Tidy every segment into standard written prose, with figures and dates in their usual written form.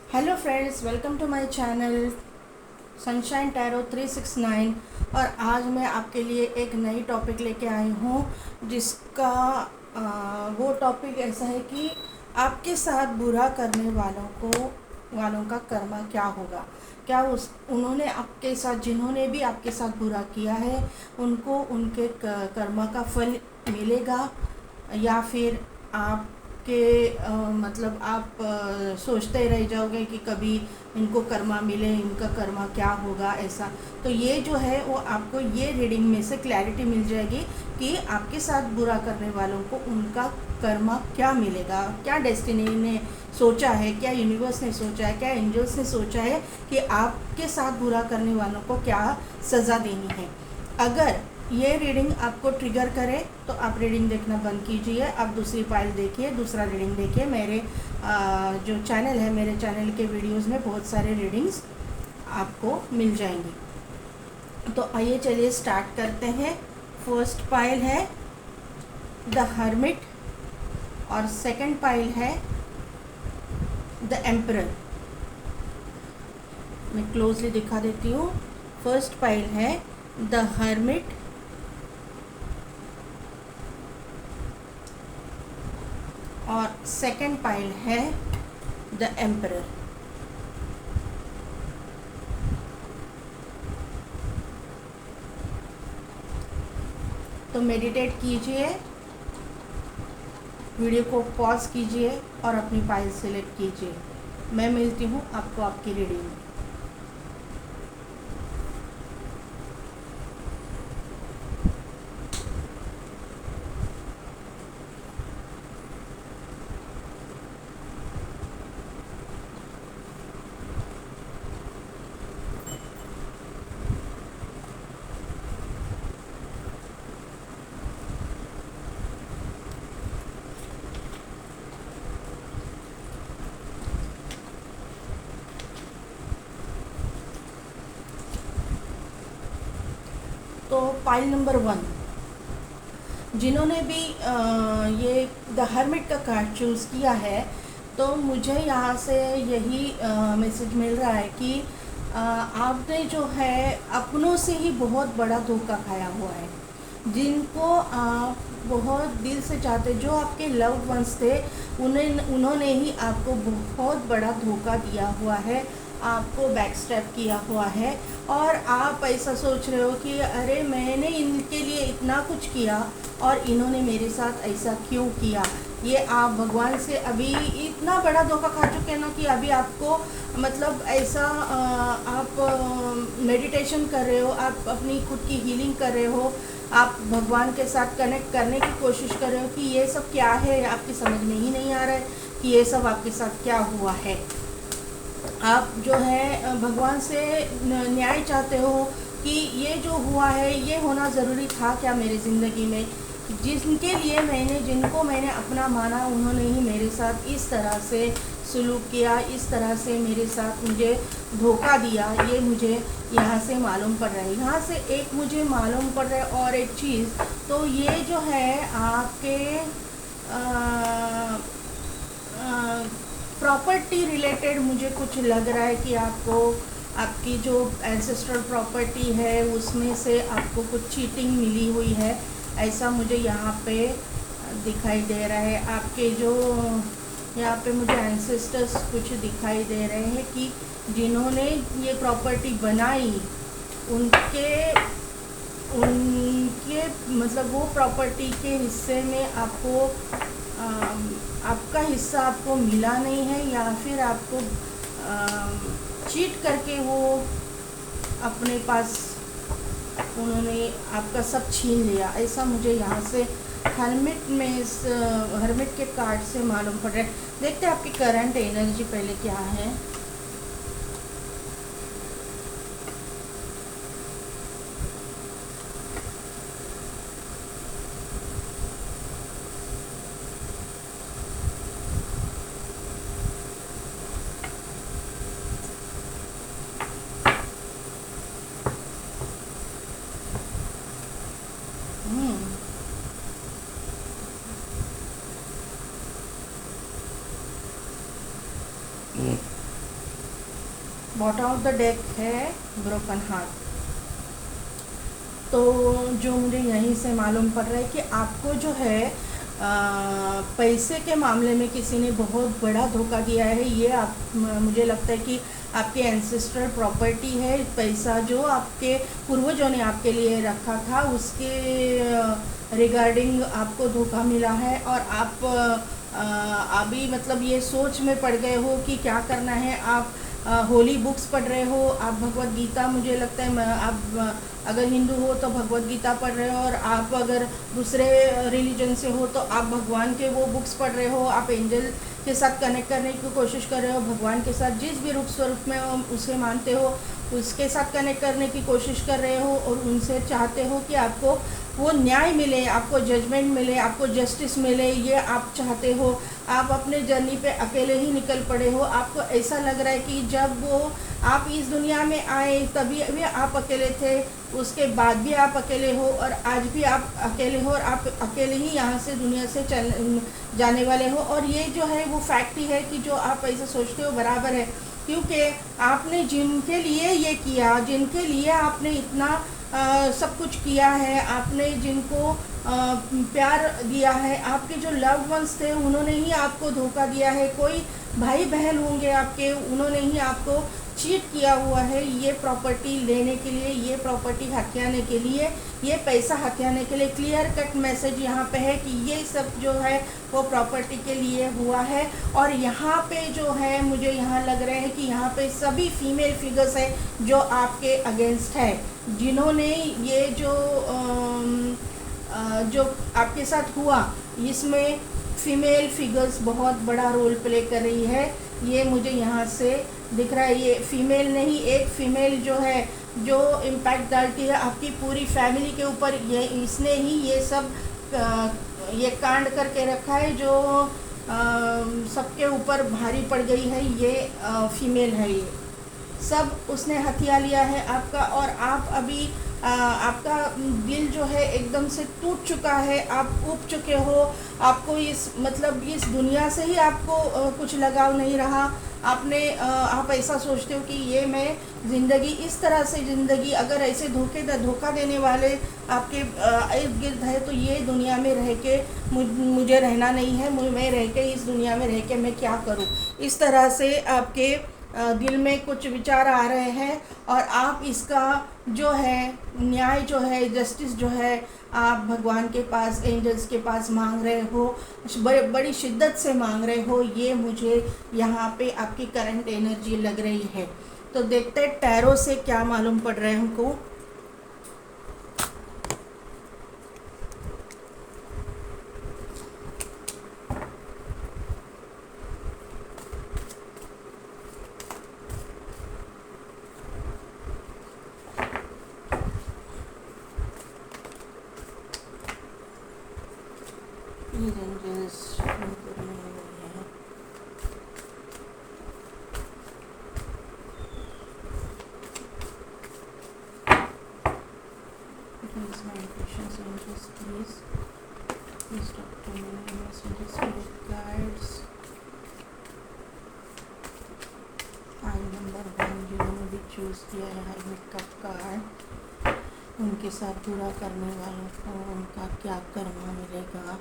Hello friends, welcome to my channel sunshine tarot 369। और आज मैं आपके लिए एक नई टॉपिक लेके आई हूँ जिसका वो टॉपिक ऐसा है कि आपके साथ बुरा करने वालों का कर्मा क्या होगा। क्या उस उन्होंने आपके साथ जिन्होंने भी आपके साथ बुरा किया है उनको उनके कर्मा का फल मिलेगा, या फिर आपके मतलब आप सोचते रह जाओगे कि कभी इनको कर्मा मिले, इनका कर्मा क्या होगा ऐसा। तो ये जो है वो आपको ये रीडिंग में से क्लैरिटी मिल जाएगी कि आपके साथ बुरा करने वालों को उनका कर्मा क्या मिलेगा, क्या डेस्टिनी ने सोचा है, क्या यूनिवर्स ने सोचा है, क्या एंजल्स ने सोचा है कि आपके साथ बुरा करने वालों को क्या सज़ा देनी है। अगर ये रीडिंग आपको ट्रिगर करे तो आप रीडिंग देखना बंद कीजिए, आप दूसरी फाइल देखिए, दूसरा रीडिंग देखिए। मेरे जो चैनल है, मेरे चैनल के वीडियोस में बहुत सारे रीडिंग्स आपको मिल जाएंगी। तो आइए चलिए स्टार्ट करते हैं। फर्स्ट फाइल है द हर्मिट और सेकंड फाइल है द एम्परर। मैं क्लोजली दिखा देती हूँ। फर्स्ट फाइल है द हर्मिट और सेकंड पाइल है द एम्परर। तो मेडिटेट कीजिए, वीडियो को पॉज कीजिए और अपनी फाइल सेलेक्ट कीजिए। मैं मिलती हूँ आपको आपकी रीडिंग में। तो फाइल नंबर 1, जिन्होंने भी ये द हर्मिट का कार्ड चूज़ किया है, तो मुझे यहाँ से यही मैसेज मिल रहा है कि आपने जो है अपनों से ही बहुत बड़ा धोखा खाया हुआ है। जिनको आप बहुत दिल से चाहते, जो आपके लव्ड वंस थे, उन्होंने ही आपको बहुत बड़ा धोखा दिया हुआ है, आपको बैकस्टेप किया हुआ है। और आप ऐसा सोच रहे हो कि अरे मैंने इनके लिए इतना कुछ किया और इन्होंने मेरे साथ ऐसा क्यों किया। ये आप भगवान से अभी इतना बड़ा धोखा खा चुके हैं ना कि अभी आपको मतलब ऐसा आप मेडिटेशन कर रहे हो, आप अपनी खुद की हीलिंग कर रहे हो, आप भगवान के साथ कनेक्ट करने की कोशिश कर रहे हो कि ये सब क्या है। आपकी समझ में ही नहीं आ रहा है कि ये सब आपके साथ क्या हुआ है। आप जो है भगवान से न्याय चाहते हो कि ये जो हुआ है ये होना ज़रूरी था क्या मेरी ज़िंदगी में। जिनको मैंने अपना माना, उन्होंने ही मेरे साथ इस तरह से सलूक किया, इस तरह से मेरे साथ मुझे धोखा दिया। ये मुझे यहाँ से मालूम पड़ रहा है। यहाँ से एक मुझे मालूम पड़ रहा है और एक चीज़, तो ये जो है आपके प्रॉपर्टी रिलेटेड मुझे कुछ लग रहा है कि आपको आपकी जो एंसेस्ट्रल प्रॉपर्टी है उसमें से आपको कुछ चीटिंग मिली हुई है, ऐसा मुझे यहाँ पे दिखाई दे रहा है। आपके जो यहाँ पे मुझे एंसेस्टर्स कुछ दिखाई दे रहे हैं कि जिन्होंने ये प्रॉपर्टी बनाई उनके उनके मतलब वो प्रॉपर्टी के हिस्से में आपको आपका हिस्सा आपको मिला नहीं है, या फिर आपको चीट करके वो अपने पास उन्होंने आपका सब छीन लिया। ऐसा मुझे यहाँ से हर्मिट में इस हर्मिट के कार्ड से मालूम पड़ रहा है। देखते हैं आपकी करंट एनर्जी पहले क्या है। बॉटम ऑफ द डेक है ब्रोकन हार्ट। तो जो मुझे यहीं से मालूम पड़ रहा है कि आपको जो है पैसे के मामले में किसी ने बहुत बड़ा धोखा दिया है। ये आप मुझे लगता है कि आपके एंसेस्ट्रल प्रॉपर्टी है। पैसा जो आपके पूर्वजों ने आपके लिए रखा था उसके रिगार्डिंग आपको धोखा मिला है, और आप अभी मतलब ये सोच में पड़ गए हो कि क्या करना है। आप होली बुक्स पढ़ रहे हो, आप भगवत गीता, मुझे लगता है आप अगर हिंदू हो तो भगवत गीता पढ़ रहे हो, और आप अगर दूसरे रिलीजन से हो तो आप भगवान के वो बुक्स पढ़ रहे हो। आप एंजल के साथ कनेक्ट करने की कोशिश कर रहे हो, भगवान के साथ जिस भी रूप स्वरूप में उसे मानते हो उसके साथ कनेक्ट करने की कोशिश कर रहे हो, और उनसे चाहते हो कि आपको वो न्याय मिले, आपको जजमेंट मिले, आपको जस्टिस मिले, ये आप चाहते हो। आप अपने जर्नी पे अकेले ही निकल पड़े हो। आपको ऐसा लग रहा है कि जब वो आप इस दुनिया में आए तभी भी आप अकेले थे, उसके बाद भी आप अकेले हो, और आज भी आप अकेले हो, और आप अकेले ही यहाँ से दुनिया से जाने वाले हो। और ये जो है वो फैक्ट ही है कि जो आप ऐसा सोचते हो बराबर है, क्योंकि आपने जिनके लिए ये किया, जिनके लिए आपने इतना सब कुछ किया है, आपने जिनको प्यार दिया है, आपके जो लव्ड वंस थे उन्होंने ही आपको धोखा दिया है। कोई भाई बहन होंगे आपके, उन्होंने ही आपको चीट किया हुआ है ये प्रॉपर्टी लेने के लिए, ये प्रॉपर्टी हथियाने के लिए, ये पैसा हथियाने के लिए। क्लियर कट मैसेज यहाँ पे है कि ये सब जो है वो प्रॉपर्टी के लिए हुआ है। और यहाँ पे जो है मुझे यहाँ लग रहा है कि यहाँ पे सभी फीमेल फिगर्स है जो आपके अगेंस्ट है, जिन्होंने ये जो आपके साथ हुआ इसमें फीमेल फिगर्स बहुत बड़ा रोल प्ले कर रही है। ये मुझे यहाँ से दिख रहा है। ये फीमेल नहीं, एक फीमेल जो है जो इम्पैक्ट डालती है आपकी पूरी फैमिली के ऊपर, ये इसने ही ये सब ये कांड करके रखा है जो सबके ऊपर भारी पड़ गई है। ये फीमेल है, ये सब उसने हथिया लिया है आपका। और आप अभी आपका दिल जो है एकदम से टूट चुका है, आप ऊब चुके हो। आपको इस दुनिया से ही आपको कुछ लगाव नहीं रहा। आप ऐसा सोचते हो कि ये मैं ज़िंदगी इस तरह से ज़िंदगी, अगर ऐसे धोखा देने वाले आपके इर्द गिर्द है तो ये दुनिया में रह के मुझे रहना नहीं है। मैं रह के इस दुनिया में रह के मैं क्या करूँ, इस तरह से आपके दिल में कुछ विचार आ रहे हैं। और आप इसका जो है न्याय जो है, जस्टिस जो है, आप भगवान के पास, एंजल्स के पास मांग रहे हो, बड़ी शिद्दत से मांग रहे हो। ये मुझे यहाँ पे आपकी करंट एनर्जी लग रही है। तो देखते हैं टैरो से क्या मालूम पड़ रहा है हमको। चूज़ किया है हेलमेट का कार्ड, उनके साथ बुरा करने वालों को उनका क्या कर्मा मिलेगा।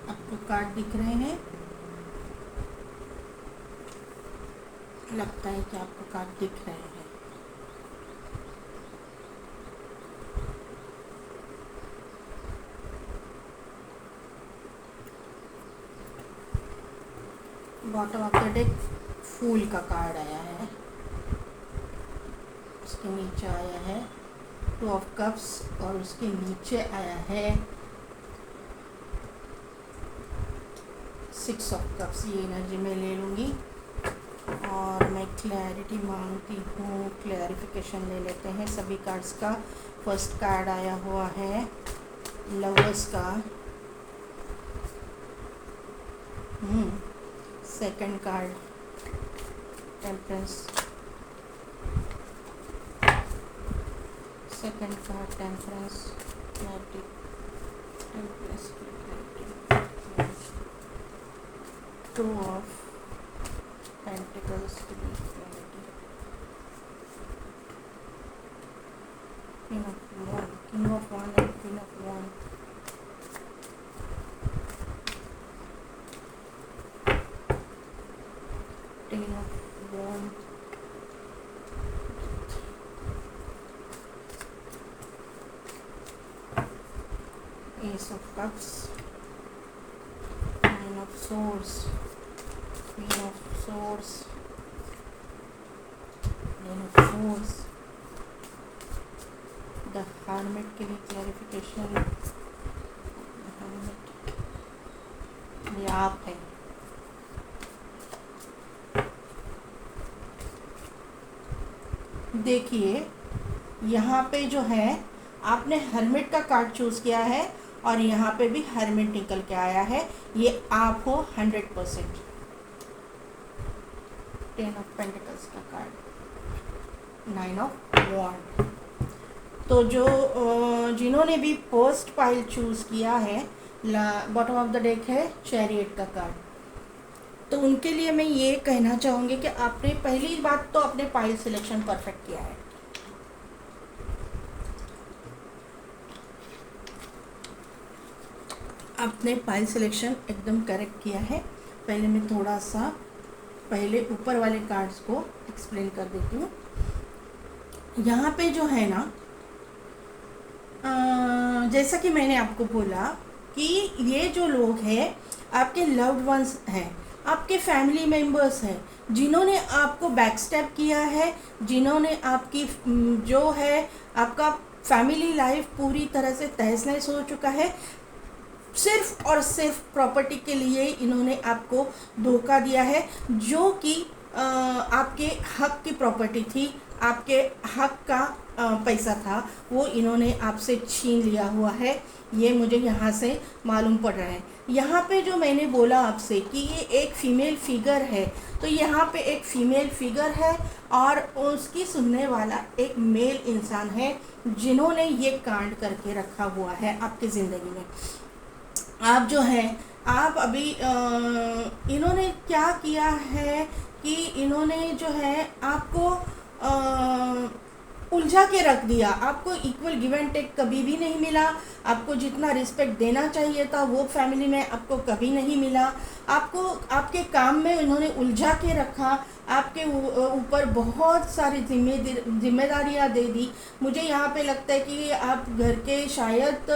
आपको कार्ड दिख रहे हैं, लगता है कि आपको कार्ड दिख रहे हैं। बॉटम ऑफ द डेक फूल का कार्ड आया है, उसके नीचे आया है 2 ऑफ कप्स, और उसके नीचे आया है 6 ऑफ कप्स, ये एनर्जी मैं ले लूँगी और मैं क्लैरिटी मांगती हूँ, क्लैरिफिकेशन ले लेते हैं सभी कार्ड्स का। फर्स्ट कार्ड आया हुआ है लवर्स का, second card temperance, second card temperance, temperance, two of pentacles, king of one and queen of one, ten of one, S of cups, nine of swords, queen of swords, ten of swords, the hermit के लिए clarification, ये आप है। देखिए यहाँ पे जो है आपने हर्मिट का कार्ड चूज़ किया है और यहाँ पे भी हर्मिट निकल के आया है, ये आप हो 100%। टेन ऑफ पेंटिकल्स का कार्ड, नाइन ऑफ वॉन्ड। तो जो जिन्होंने भी फर्स्ट पाइल चूज़ किया है, बॉटम ऑफ द डेक है चैरियट का कार्ड, तो उनके लिए मैं ये कहना चाहूँगी कि आपने पहली बात तो अपने पाइल सिलेक्शन परफेक्ट किया है। आपने पाइल सिलेक्शन एकदम करेक्ट किया है। पहले मैं थोड़ा सा पहले ऊपर वाले कार्ड्स को एक्सप्लेन कर देती हूँ। यहाँ पे जो है ना, जैसा कि मैंने आपको बोला कि ये जो लोग हैं आपके लव्ड वंस हैं, आपके फैमिली मेम्बर्स हैं, जिन्होंने आपको बैकस्टैप किया है, जिन्होंने आपकी जो है आपका फैमिली लाइफ पूरी तरह से तहस नहस हो चुका है। सिर्फ और सिर्फ प्रॉपर्टी के लिए इन्होंने आपको धोखा दिया है, जो कि आपके हक की प्रॉपर्टी थी, आपके हक का पैसा था, वो इन्होंने आपसे छीन लिया हुआ है। ये मुझे यहाँ से मालूम पड़ रहा है। यहाँ पे जो मैंने बोला आपसे कि ये एक फ़ीमेल फिगर है, तो यहाँ पे एक फ़ीमेल फिगर है और उसकी सुनने वाला एक मेल इंसान है, जिन्होंने ये कांड करके रखा हुआ है आपकी ज़िंदगी में। आप जो हैं, आप अभी इन्होंने क्या किया है कि इन्होंने जो है आपको उलझा के रख दिया। आपको इक्वल गिव एंड टेक कभी भी नहीं मिला। आपको जितना रिस्पेक्ट देना चाहिए था वो फैमिली में आपको कभी नहीं मिला। आपको आपके काम में उन्होंने उलझा के रखा, आपके ऊपर बहुत सारी जिम्मेदारियां दे दी। मुझे यहाँ पे लगता है कि आप घर के शायद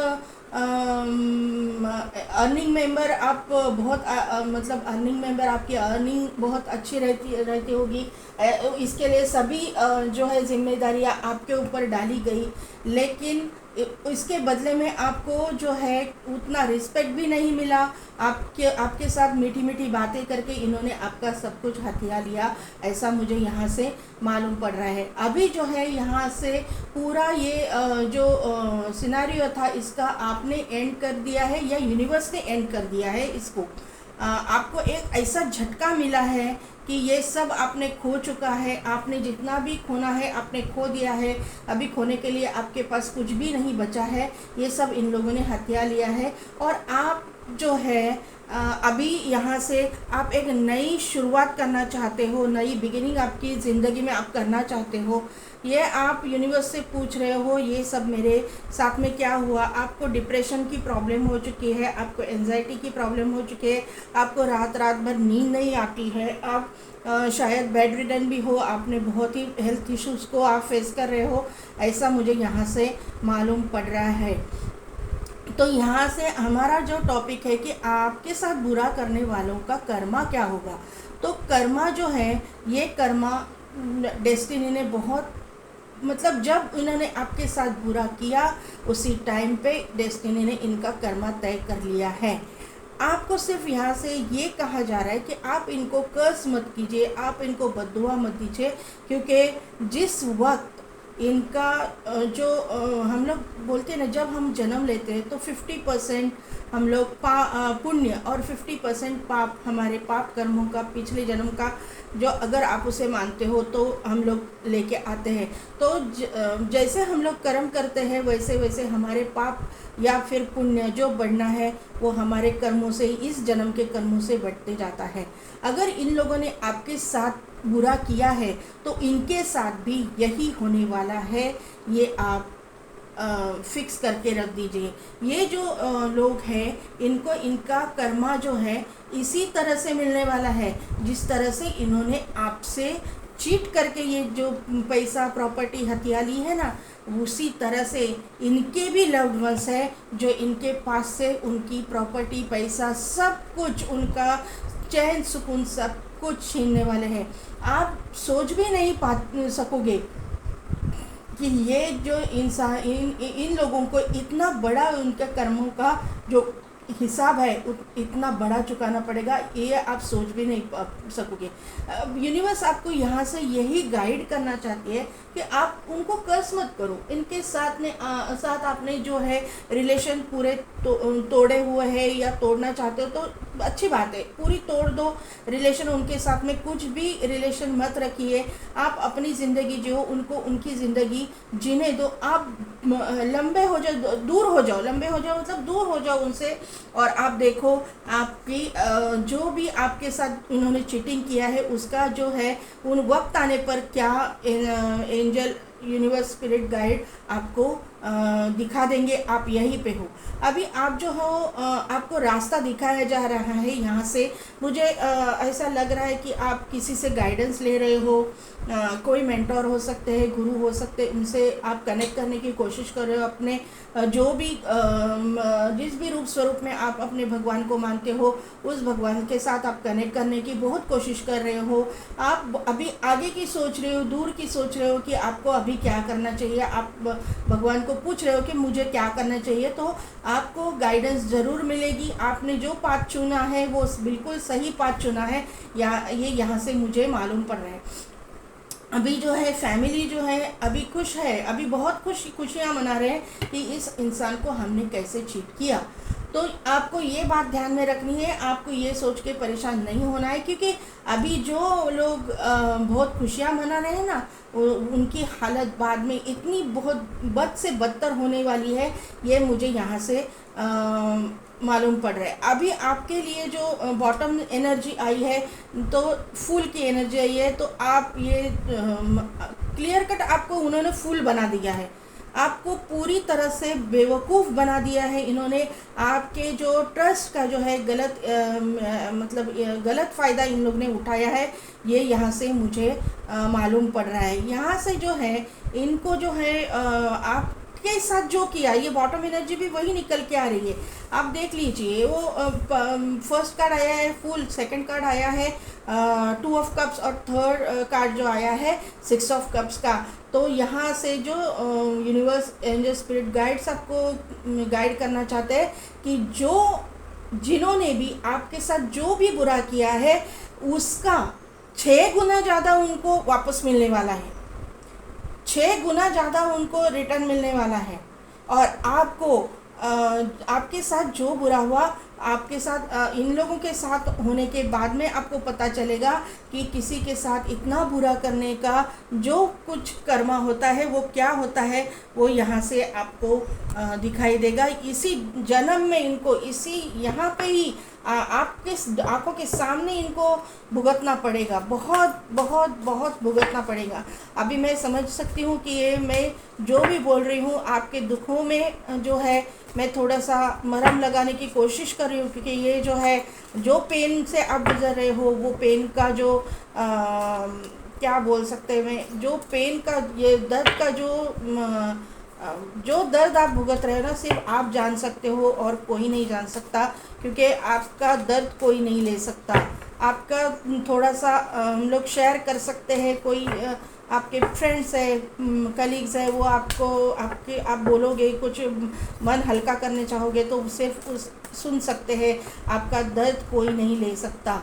अर्निंग मेंबर, आप बहुत मतलब अर्निंग मेंबर, आपकी अर्निंग बहुत अच्छी रहती होगी। इसके लिए सभी जो है जिम्मेदारियां आपके ऊपर डाली गई, लेकिन इसके बदले में आपको जो है उतना रिस्पेक्ट भी नहीं मिला। आपके साथ मीठी मीठी बातें करके इन्होंने आपका सब कुछ हथिया लिया, ऐसा मुझे यहाँ से मालूम पड़ रहा है। अभी जो है यहाँ से पूरा ये जो सिनारियो था इसका आपने एंड कर दिया है, या यूनिवर्स ने एंड कर दिया है इसको। आपको एक ऐसा झटका मिला है कि ये सब आपने खो चुका है। आपने जितना भी खोना है आपने खो दिया है। अभी खोने के लिए आपके पास कुछ भी नहीं बचा है। ये सब इन लोगों ने हथिया लिया है और आप जो है अभी यहाँ से आप एक नई शुरुआत करना चाहते हो, नई बिगिनिंग आपकी ज़िंदगी में आप करना चाहते हो। ये आप यूनिवर्स से पूछ रहे हो ये सब मेरे साथ में क्या हुआ। आपको डिप्रेशन की प्रॉब्लम हो चुकी है, आपको एंजाइटी की प्रॉब्लम हो चुकी है, आपको रात भर नींद नहीं आती है, आप शायद बेड रिडन भी हो, आपने बहुत ही हेल्थ इश्यूज़ को आप फेस कर रहे हो, ऐसा मुझे यहाँ से मालूम पड़ रहा है। तो यहाँ से हमारा जो टॉपिक है कि आपके साथ बुरा करने वालों का कर्मा क्या होगा। तो कर्मा जो है, ये कर्मा डेस्टिनी ने बहुत मतलब जब इन्होंने आपके साथ बुरा किया उसी टाइम पे डेस्टिनी ने इनका कर्मा तय कर लिया है। आपको सिर्फ यहाँ से ये कहा जा रहा है कि आप इनको कर्स मत कीजिए, आप इनको बद्दुआ मत दीजिए, क्योंकि जिस वक्त इनका हम लोग बोलते हैं ना, जब हम जन्म लेते हैं तो 50% हम लोग पुण्य और 50% पाप, हमारे पाप कर्मों का, पिछले जन्म का जो अगर आप उसे मानते हो तो हम लोग लेके आते हैं। तो जैसे हम लोग कर्म करते हैं वैसे वैसे हमारे पाप या फिर पुण्य जो बढ़ना है वो हमारे कर्मों से, इस जन्म के कर्मों से बढ़ते जाता है। अगर इन लोगों ने आपके साथ बुरा किया है तो इनके साथ भी यही होने वाला है, ये आप फिक्स करके रख दीजिए। ये जो लोग हैं इनको इनका कर्मा जो है इसी तरह से मिलने वाला है जिस तरह से इन्होंने आपसे चीट करके ये जो पैसा प्रॉपर्टी हथिया ली है ना, उसी तरह से इनके भी लव्ड वंस है जो इनके पास से उनकी प्रॉपर्टी, पैसा, सब कुछ, उनका चैन सुकून सब कुछ छीनने वाले हैं। आप सोच भी नहीं पा सकोगे कि ये जो इंसान इन लोगों को इतना बड़ा उनके कर्मों का जो हिसाब है इतना बड़ा चुकाना पड़ेगा, ये आप सोच भी नहीं सकोगे। यूनिवर्स आपको यहाँ से यही गाइड करना चाहती है कि आप उनको कर्स मत करो। इनके साथ आपने जो है रिलेशन पूरे तोड़े हुए हैं या तोड़ना चाहते हो तो अच्छी बात है, पूरी तोड़ दो रिलेशन। उनके साथ में कुछ भी रिलेशन मत रखिए, आप अपनी ज़िंदगी जियो, उनको उनकी ज़िंदगी जीने दो। आप लंबे हो जाओ, दूर हो जाओ, लंबे हो जाओ मतलब दूर हो जाओ उनसे। और आप देखो आपकी जो भी आपके साथ उन्होंने चीटिंग किया है उसका जो है उन वक्त आने पर क्या एंजल, यूनिवर्स, स्पिरिट गाइड आपको दिखा देंगे। आप यहीं पे हो अभी, आप जो हो आपको रास्ता दिखाया जा रहा है। यहाँ से मुझे ऐसा लग रहा है कि आप किसी से गाइडेंस ले रहे हो, कोई मेंटोर हो सकते हैं, गुरु हो सकते हैं, उनसे आप कनेक्ट करने की कोशिश कर रहे हो। अपने जो भी जिस भी रूप स्वरूप में आप अपने भगवान को मानते हो उस भगवान के साथ आप कनेक्ट करने की बहुत कोशिश कर रहे हो। आप अभी आगे की सोच रहे हो, दूर की सोच रहे हो कि आपको अभी क्या करना चाहिए। आप भगवान को पूछ रहे हो कि मुझे क्या करना चाहिए, तो आपको गाइडेंस ज़रूर मिलेगी। आपने जो पाथ चुना है वो बिल्कुल सही पाथ चुना है, ये यहाँ से मुझे मालूम पड़ रहा है। अभी जो है फैमिली जो है अभी खुश है, अभी बहुत खुशियाँ मना रहे हैं कि इस इंसान को हमने कैसे चीट किया। तो आपको ये बात ध्यान में रखनी है, आपको ये सोच के परेशान नहीं होना है, क्योंकि अभी जो लोग बहुत खुशियाँ मना रहे हैं ना, उनकी हालत बाद में इतनी बहुत बद से बदतर होने वाली है, ये मुझे यहाँ से मालूम पड़ रहा है। अभी आपके लिए जो बॉटम एनर्जी आई है तो फूल की एनर्जी आई है, तो आप ये क्लियर कट आपको उन्होंने फूल बना दिया है, आपको पूरी तरह से बेवकूफ़ बना दिया है इन्होंने। आपके जो ट्रस्ट का जो है गलत मतलब गलत फ़ायदा इन लोग ने उठाया है, ये यहाँ से मुझे मालूम पड़ रहा है। यहाँ से जो है इनको जो है आपके साथ जो किया, ये बॉटम एनर्जी भी वही निकल के आ रही है। आप देख लीजिए, वो फर्स्ट कार्ड आया है फूल, सेकंड कार्ड आया है 2 ऑफ कप्स और थर्ड कार्ड जो आया है 6 ऑफ कप्स का। तो यहाँ से जो यूनिवर्स, एंजल, स्पिरिट गाइड्स आपको गाइड करना चाहते हैं कि जिन्होंने भी आपके साथ जो भी बुरा किया है उसका 6 गुना ज़्यादा उनको वापस मिलने वाला है, 6 गुना ज़्यादा उनको रिटर्न मिलने वाला है। और आपको आपके साथ जो बुरा हुआ, आपके साथ इन लोगों के साथ होने के बाद में आपको पता चलेगा कि किसी के साथ इतना बुरा करने का जो कुछ कर्मा होता है वो क्या होता है, वो यहाँ से आपको दिखाई देगा। इसी जन्म में इनको इसी यहाँ पे ही आपके आंखों के सामने इनको भुगतना पड़ेगा, बहुत बहुत बहुत भुगतना पड़ेगा। अभी मैं समझ सकती हूँ कि ये मैं जो भी बोल रही हूँ आपके दुखों में जो है मैं थोड़ा सा मरहम लगाने की कोशिश कर रही हूँ, क्योंकि ये जो है जो पेन से आप गुजर रहे हो वो पेन का जो क्या बोल सकते हैं, मैं जो पेन का, ये दर्द का जो दर्द आप भुगत रहे हो ना, सिर्फ आप जान सकते हो और कोई नहीं जान सकता, क्योंकि आपका दर्द कोई नहीं ले सकता। आपका थोड़ा सा हम लोग शेयर कर सकते हैं, कोई आपके फ्रेंड्स है, कलीग्स है, वो आपको आप बोलोगे कुछ, मन हल्का करने चाहोगे तो सिर्फ सुन सकते हैं। आपका दर्द कोई नहीं ले सकता,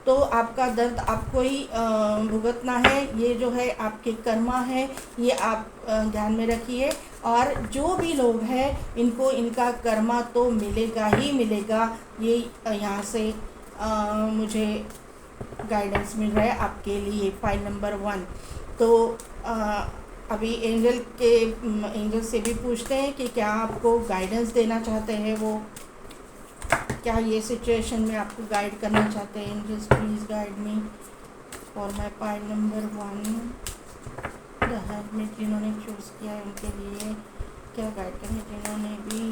तो आपका दर्द आपको ही भुगतना है। ये जो है आपके कर्मा है, ये आप ध्यान में रखिए। और जो भी लोग हैं इनको इनका कर्मा तो मिलेगा ही मिलेगा। ये यहाँ से मुझे गाइडेंस मिल रहा है आपके लिए। File number 1। तो अभी एंजल से भी पूछते हैं कि क्या आपको गाइडेंस देना चाहते हैं, वो क्या ये सिचुएशन में आपको गाइड करना चाहते हैं। Angels please guide me for my file number 1। The helpmate जिन्होंने चूज़ किया है उनके लिए क्या गाइड करें। जिन्होंने भी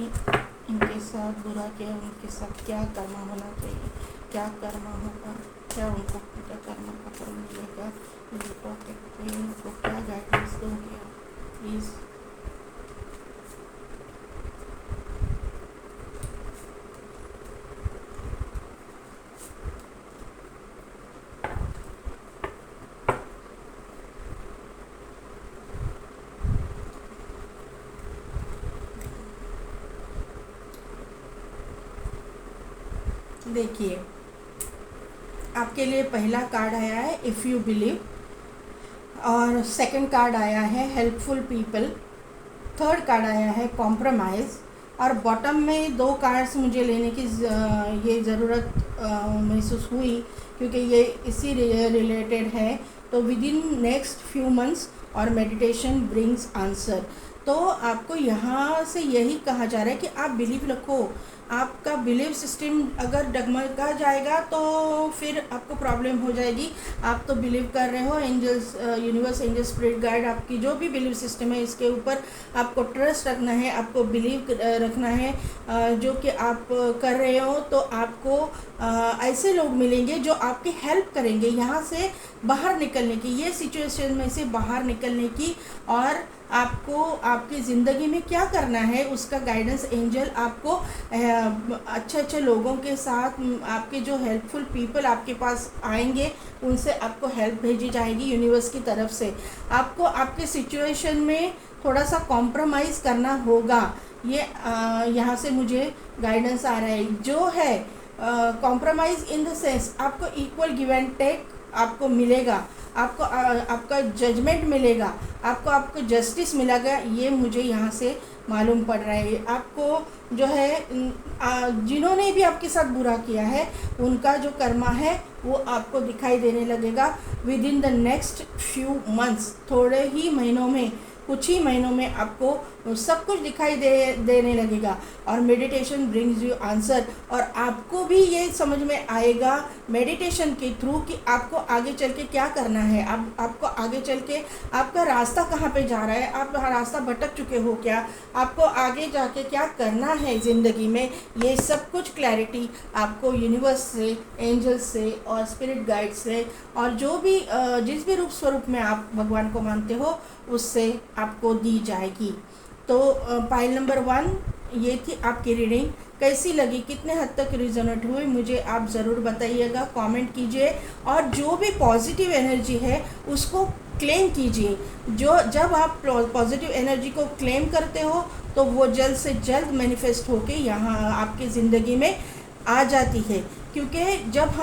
इनके साथ बुरा किया उनके साथ क्या कर्मा होना चाहिए, क्या कर्मा होगा, क्या उनको पूरा कर्मा का फल मिलेगा। ये टॉपिक पे उनको क्या गाइडेंस दोगे प्लीज़। देखिए, आपके लिए पहला कार्ड आया है इफ़ यू बिलीव, और सेकंड कार्ड आया है हेल्पफुल पीपल, थर्ड कार्ड आया है कॉम्प्रोमाइज़, और बॉटम में 2 कार्ड्स मुझे लेने की ये ज़रूरत महसूस हुई क्योंकि ये इसी रिलेटेड है। तो with in next few months और मेडिटेशन ब्रिंग्स आंसर। तो आपको यहाँ से यही कहा जा रहा है कि आप बिलीव रखो। आपका बिलीव सिस्टम अगर डगमगा जाएगा तो फिर आपको प्रॉब्लम हो जाएगी। आप तो बिलीव कर रहे हो, angels, universe, angel, spirit guide, आपकी जो भी बिलीव सिस्टम है इसके ऊपर आपको ट्रस्ट रखना है, आपको बिलीव रखना है जो कि आप कर रहे हो। तो आपको ऐसे लोग मिलेंगे जो आपकी हेल्प करेंगे यहाँ से बाहर निकलने की, ये सिचुएशन में से बाहर निकलने की। और आपको आपकी ज़िंदगी में क्या करना है उसका गाइडेंस एंजल आपको अच्छे अच्छे लोगों के साथ, आपके जो हेल्पफुल पीपल आपके पास आएंगे उनसे आपको हेल्प भेजी जाएगी यूनिवर्स की तरफ से। आपको आपके सिचुएशन में थोड़ा सा कॉम्प्रोमाइज़ करना होगा, ये यहाँ से मुझे गाइडेंस आ रहा है। जो है कॉम्प्रोमाइज़ इन द सेंस आपको इक्वल गिव एंड टेक आपको मिलेगा, आपको आपका जजमेंट मिलेगा, आपको जस्टिस मिलेगा, ये मुझे यहाँ से मालूम पड़ रहा है। आपको जो है जिन्होंने भी आपके साथ बुरा किया है उनका जो कर्मा है वो आपको दिखाई देने लगेगा with in the next few months. थोड़े ही महीनों में, कुछ ही महीनों में आपको सब कुछ दिखाई देने लगेगा। और मेडिटेशन ब्रिंग्स यू आंसर, और आपको भी ये समझ में आएगा मेडिटेशन के थ्रू कि आपको आगे चल के क्या करना है। आपको आगे चल के आपका रास्ता कहाँ पे जा रहा है, आप रास्ता भटक चुके हो क्या, आपको आगे जाके क्या करना है ज़िंदगी में, ये सब कुछ क्लैरिटी आपको यूनिवर्स से, एंजल्स से और स्पिरिट गाइड से और जो भी जिस भी रूप स्वरूप में आप भगवान को मानते हो उससे आपको दी जाएगी। तो फाइल नंबर 1 ये थी आपकी रीडिंग। कैसी लगी, कितने हद तक रिजोनेट हुई, मुझे आप ज़रूर बताइएगा, कमेंट कीजिए। और जो भी पॉजिटिव एनर्जी है उसको क्लेम कीजिए। जब आप पॉजिटिव एनर्जी को क्लेम करते हो तो वो जल्द से जल्द मैनिफेस्ट होके यहाँ आपकी ज़िंदगी में आ जाती है। क्योंकि जब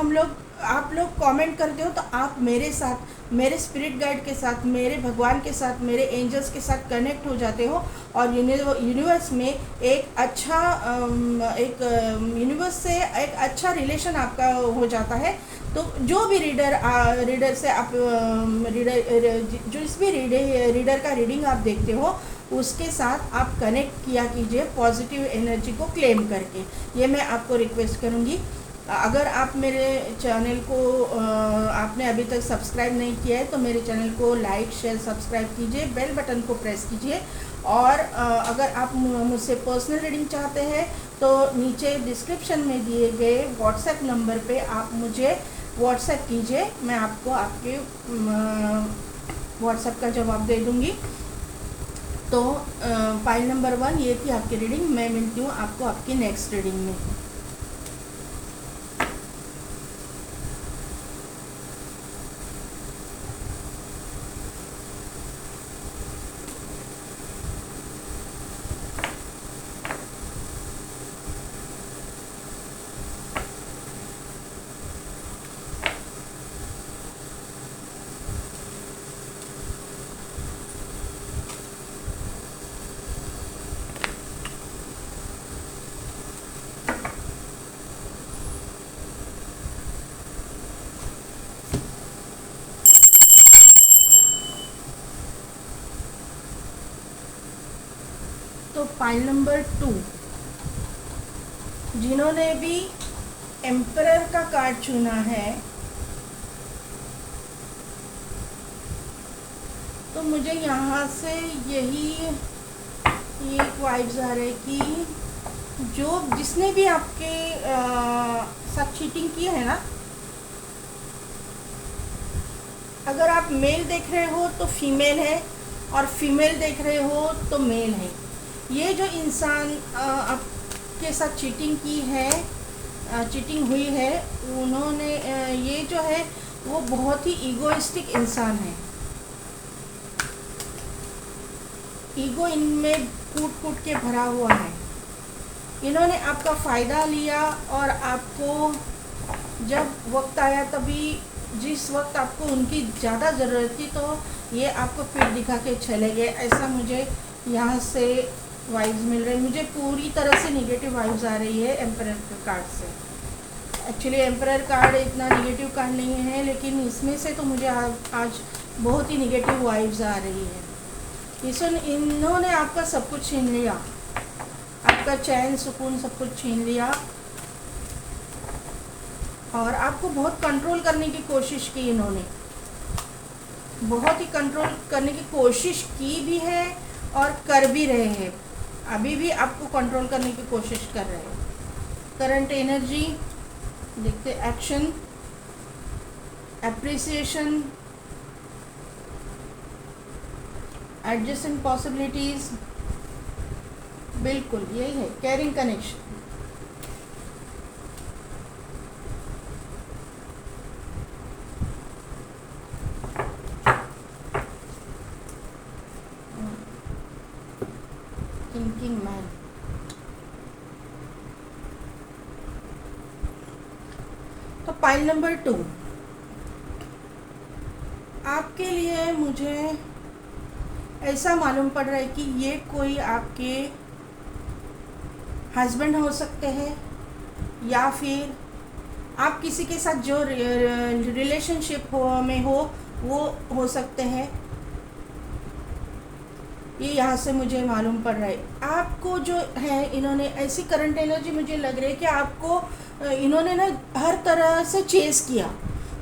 आप लोग कमेंट करते हो तो आप मेरे साथ, मेरे स्पिरिट गाइड के साथ, मेरे भगवान के साथ, मेरे एंजल्स के साथ कनेक्ट हो जाते हो। और यूनिवर्स में एक अच्छा यूनिवर्स से एक अच्छा रिलेशन आपका हो जाता है। तो जो भी रीडर से आप जिस भी रीडर का रीडिंग आप देखते हो उसके साथ आप कनेक्ट किया कीजिए पॉजिटिव एनर्जी को क्लेम करके, ये मैं आपको रिक्वेस्ट करूँगी। अगर आप मेरे चैनल को आपने अभी तक सब्सक्राइब नहीं किया है तो मेरे चैनल को लाइक, शेयर, सब्सक्राइब कीजिए, बेल बटन को प्रेस कीजिए। और अगर आप मुझसे पर्सनल रीडिंग चाहते हैं तो नीचे डिस्क्रिप्शन में दिए गए व्हाट्सएप नंबर पे आप मुझे व्हाट्सएप कीजिए, मैं आपको आपके व्हाट्सएप का जवाब दे दूँगी। तो फाइल नंबर 1 ये थी आपकी रीडिंग। मैं मिलती हूँ आपको आपकी नेक्स्ट रीडिंग में। पाइल नंबर 2, जिन्होंने भी एम्परर का कार्ड चुना है, तो मुझे यहाँ से यही एक वाइब्स आ रहे कि जिसने भी आपके साथ चीटिंग की है ना, अगर आप मेल देख रहे हो तो फीमेल है, और फीमेल देख रहे हो तो मेल है। ये जो इंसान आपके साथ चीटिंग की है, चीटिंग हुई है, उन्होंने ये जो है वो बहुत ही ईगोइस्टिक इंसान है। ईगो इनमें कूट कूट के भरा हुआ है। इन्होंने आपका फ़ायदा लिया, और आपको जब वक्त आया, तभी जिस वक्त आपको उनकी ज़्यादा ज़रूरत थी, तो ये आपको पीठ दिखा के चले गए। ऐसा मुझे यहाँ से वाइब्स मिल रही है। मुझे पूरी तरह से नेगेटिव वाइब्स आ रही है एम्परर कार्ड से। एक्चुअली एम्परर कार्ड इतना नेगेटिव कार्ड नहीं है, लेकिन इसमें से तो मुझे आज बहुत ही नेगेटिव वाइब्स आ रही है। इन्होंने आपका सब कुछ छीन लिया, आपका चैन सुकून सब कुछ छीन लिया, और आपको बहुत कंट्रोल करने की कोशिश की। इन्होंने बहुत ही कंट्रोल करने की कोशिश की भी है और कर भी रहे हैं। अभी भी आपको कंट्रोल करने की कोशिश कर रहे हैं। करंट एनर्जी देखते, एक्शन, एप्रिसिएशन, एडजस्टिंग पॉसिबिलिटीज, बिल्कुल यही है, कैरिंग कनेक्शन। Thinking man. तो पाइल नंबर 2 आपके लिए मुझे ऐसा मालूम पड़ रहा है कि ये कोई आपके हस्बैंड हो सकते हैं, या फिर आप किसी के साथ जो रिलेशनशिप में हो वो हो सकते हैं। ये यहाँ से मुझे मालूम पड़ रहा है। आपको जो है, इन्होंने ऐसी करंट एनर्जी मुझे लग रही है कि आपको इन्होंने ना हर तरह से चेस किया,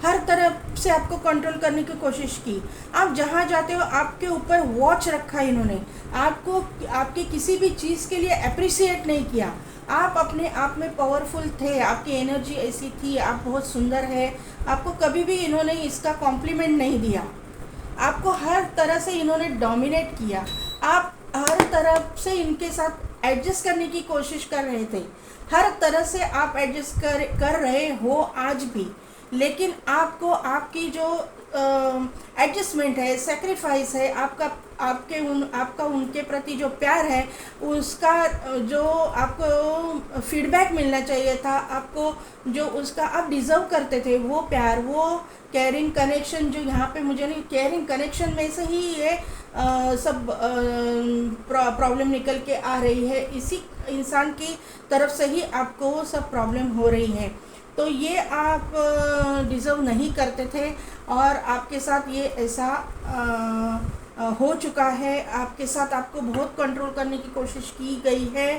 हर तरफ से आपको कंट्रोल करने की कोशिश की। आप जहाँ जाते हो आपके ऊपर वॉच रखा इन्होंने, आपको आपके किसी भी चीज़ के लिए अप्रिशिएट नहीं किया। आप अपने आप में पावरफुल थे, आपकी एनर्जी ऐसी थी, आप बहुत सुंदर है, आपको कभी भी इन्होंने इसका कॉम्प्लीमेंट नहीं दिया। आपको हर तरह से इन्होंने डोमिनेट किया। आप हर तरफ से इनके साथ एडजस्ट करने की कोशिश कर रहे थे, हर तरह से आप एडजस्ट कर रहे हो आज भी, लेकिन आपको आपकी जो एडजस्टमेंट है, सेक्रीफाइस है, आपका उनके प्रति जो प्यार है, उसका जो आपको फीडबैक मिलना चाहिए था, आपको जो उसका आप डिज़र्व करते थे, वो प्यार, वो केयरिंग कनेक्शन, जो यहाँ पे मुझे नहीं, केयरिंग कनेक्शन में से ही ये सब प्रॉब्लम निकल के आ रही है। इसी इंसान की तरफ से ही आपको सब प्रॉब्लम हो रही है। तो ये आप डिज़र्व नहीं करते थे, और आपके साथ ये ऐसा हो चुका है। आपके साथ आपको बहुत कंट्रोल करने की कोशिश की गई है,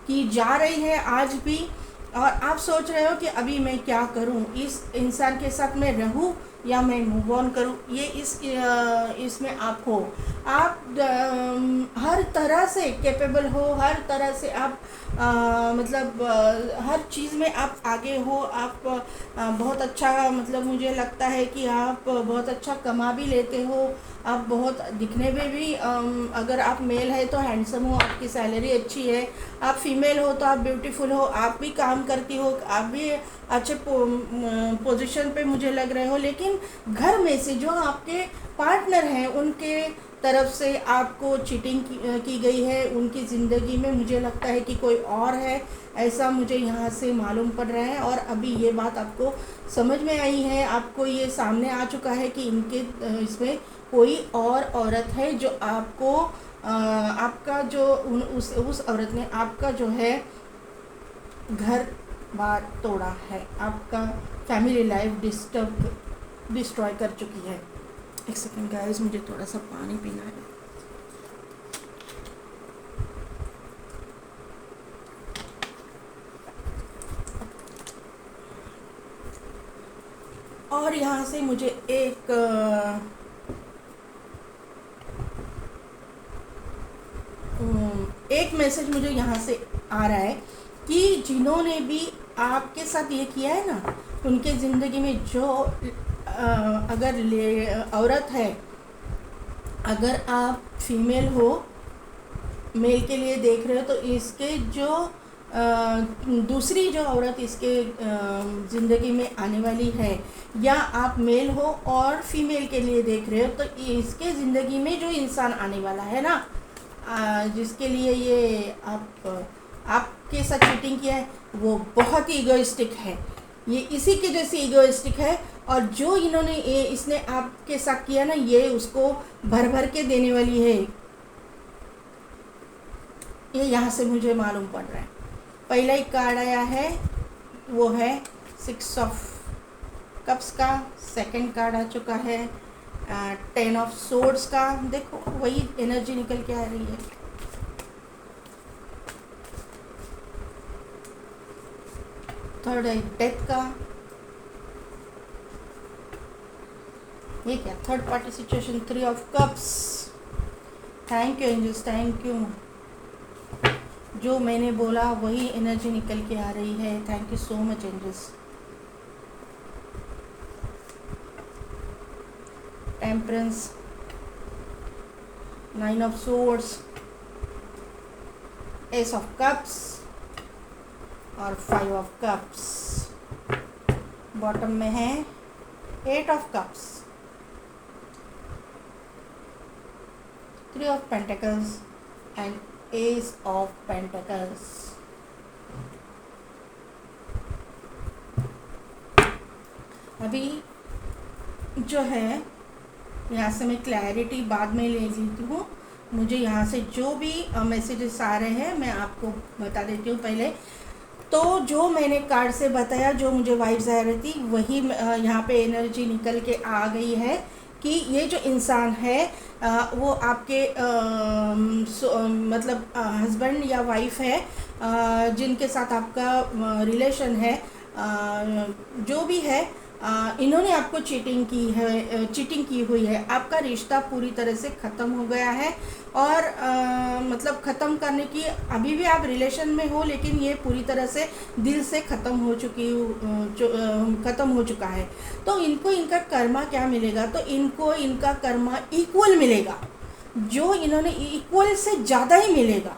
की जा रही है आज भी, और आप सोच रहे हो कि अभी मैं क्या करूं, इस इंसान के साथ मैं रहूं या मैं मूव ऑन करूं। ये इसमें आप हो, आप हर तरह से कैपेबल हो, हर तरह से आप मतलब हर चीज़ में आप आगे हो। आप बहुत अच्छा, मतलब मुझे लगता है कि आप बहुत अच्छा कमा भी लेते हो, आप बहुत दिखने में भी अगर आप मेल है तो हैंडसम हो, आपकी सैलरी अच्छी है, आप फीमेल हो तो आप ब्यूटीफुल हो, आप भी काम करती हो, आप भी अच्छे पोजीशन पे मुझे लग रहे हो। लेकिन घर में से जो आपके पार्टनर हैं उनके तरफ से आपको चीटिंग की गई है, उनकी ज़िंदगी में मुझे लगता है कि कोई और है, ऐसा मुझे यहाँ से मालूम पड़ रहा है। और अभी ये बात आपको समझ में आई है, आपको ये सामने आ चुका है कि इनके इसमें कोई और औरत है जो आपको आपका जो उस औरत ने आपका जो है घर बार तोड़ा है, आपका फैमिली लाइफ डिस्ट्रॉय कर चुकी है। एक सेकेंड गाइस, मुझे थोड़ा सा पानी पीना है। और यहाँ से मुझे एक मैसेज मुझे यहाँ से आ रहा है कि जिन्होंने भी आपके साथ ये किया है ना, उनके ज़िंदगी में जो अगर औरत है, अगर आप फीमेल हो, मेल के लिए देख रहे हो, तो इसके जो दूसरी जो औरत इसके ज़िंदगी में आने वाली है, या आप मेल हो और फीमेल के लिए देख रहे हो, तो इसके ज़िंदगी में जो इंसान आने वाला है ना, जिसके लिए ये आपके साथ चीटिंग किया है, वो बहुत ही ईगोइस्टिक है। ये इसी के जैसे ईगोइस्टिक है, और जो इसने आपके साथ किया ना, ये उसको भर भर के देने वाली है। ये यहाँ से मुझे मालूम पड़ रहा है। पहला एक कार्ड आया है, वो है 6 ऑफ कप्स का। सेकंड कार्ड आ चुका है 10 ऑफ सोर्ड्स का। देखो वही एनर्जी निकल के आ रही है। थर्ड है डेथ का। ये क्या, third party situation, 3 of cups. Thank you angels, thank you. जो मैंने बोला वही एनर्जी निकल के आ रही है। Thank you so much angels. Temperance, 9 of swords, ace of cups और 5 ऑफ कप्स। बॉटम में है 8 of cups, 3 of pentacles and ace of pentacles. अभी जो है, यहाँ से मैं क्लैरिटी बाद में ले लेती हूँ। मुझे यहाँ से जो भी मैसेजेस आ रहे हैं मैं आपको बता देती हूँ पहले। तो जो मैंने कार्ड से बताया, जो मुझे वाइब्स आ रही थी, वही यहाँ पे एनर्जी निकल के आ गई है कि ये जो इंसान है वो आपके मतलब हस्बैंड या वाइफ है, जिनके साथ आपका रिलेशन है, जो भी है, इन्होंने आपको चीटिंग की हुई है। आपका रिश्ता पूरी तरह से ख़त्म हो गया है, और मतलब ख़त्म करने की, अभी भी आप रिलेशन में हो, लेकिन ये पूरी तरह से दिल से ख़त्म हो चुका है। तो इनको इनका कर्मा क्या मिलेगा? तो इनको इनका कर्मा इक्वल मिलेगा। जो इन्होंने इक्वल से ज़्यादा ही मिलेगा,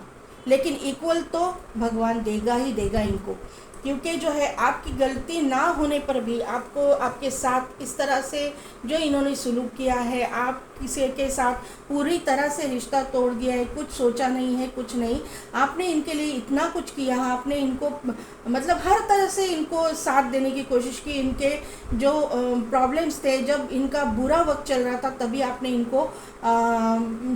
लेकिन इक्वल तो भगवान देगा ही देगा इनको, क्योंकि जो है आपकी गलती ना होने पर भी आपको, आपके साथ इस तरह से जो इन्होंने सलूक किया है, आप किसी के साथ पूरी तरह से रिश्ता तोड़ दिया है, कुछ सोचा नहीं है, कुछ नहीं। आपने इनके लिए इतना कुछ किया, आपने इनको मतलब हर तरह से इनको साथ देने की कोशिश की। इनके जो प्रॉब्लम्स थे, जब इनका बुरा वक्त चल रहा था, तभी आपने इनको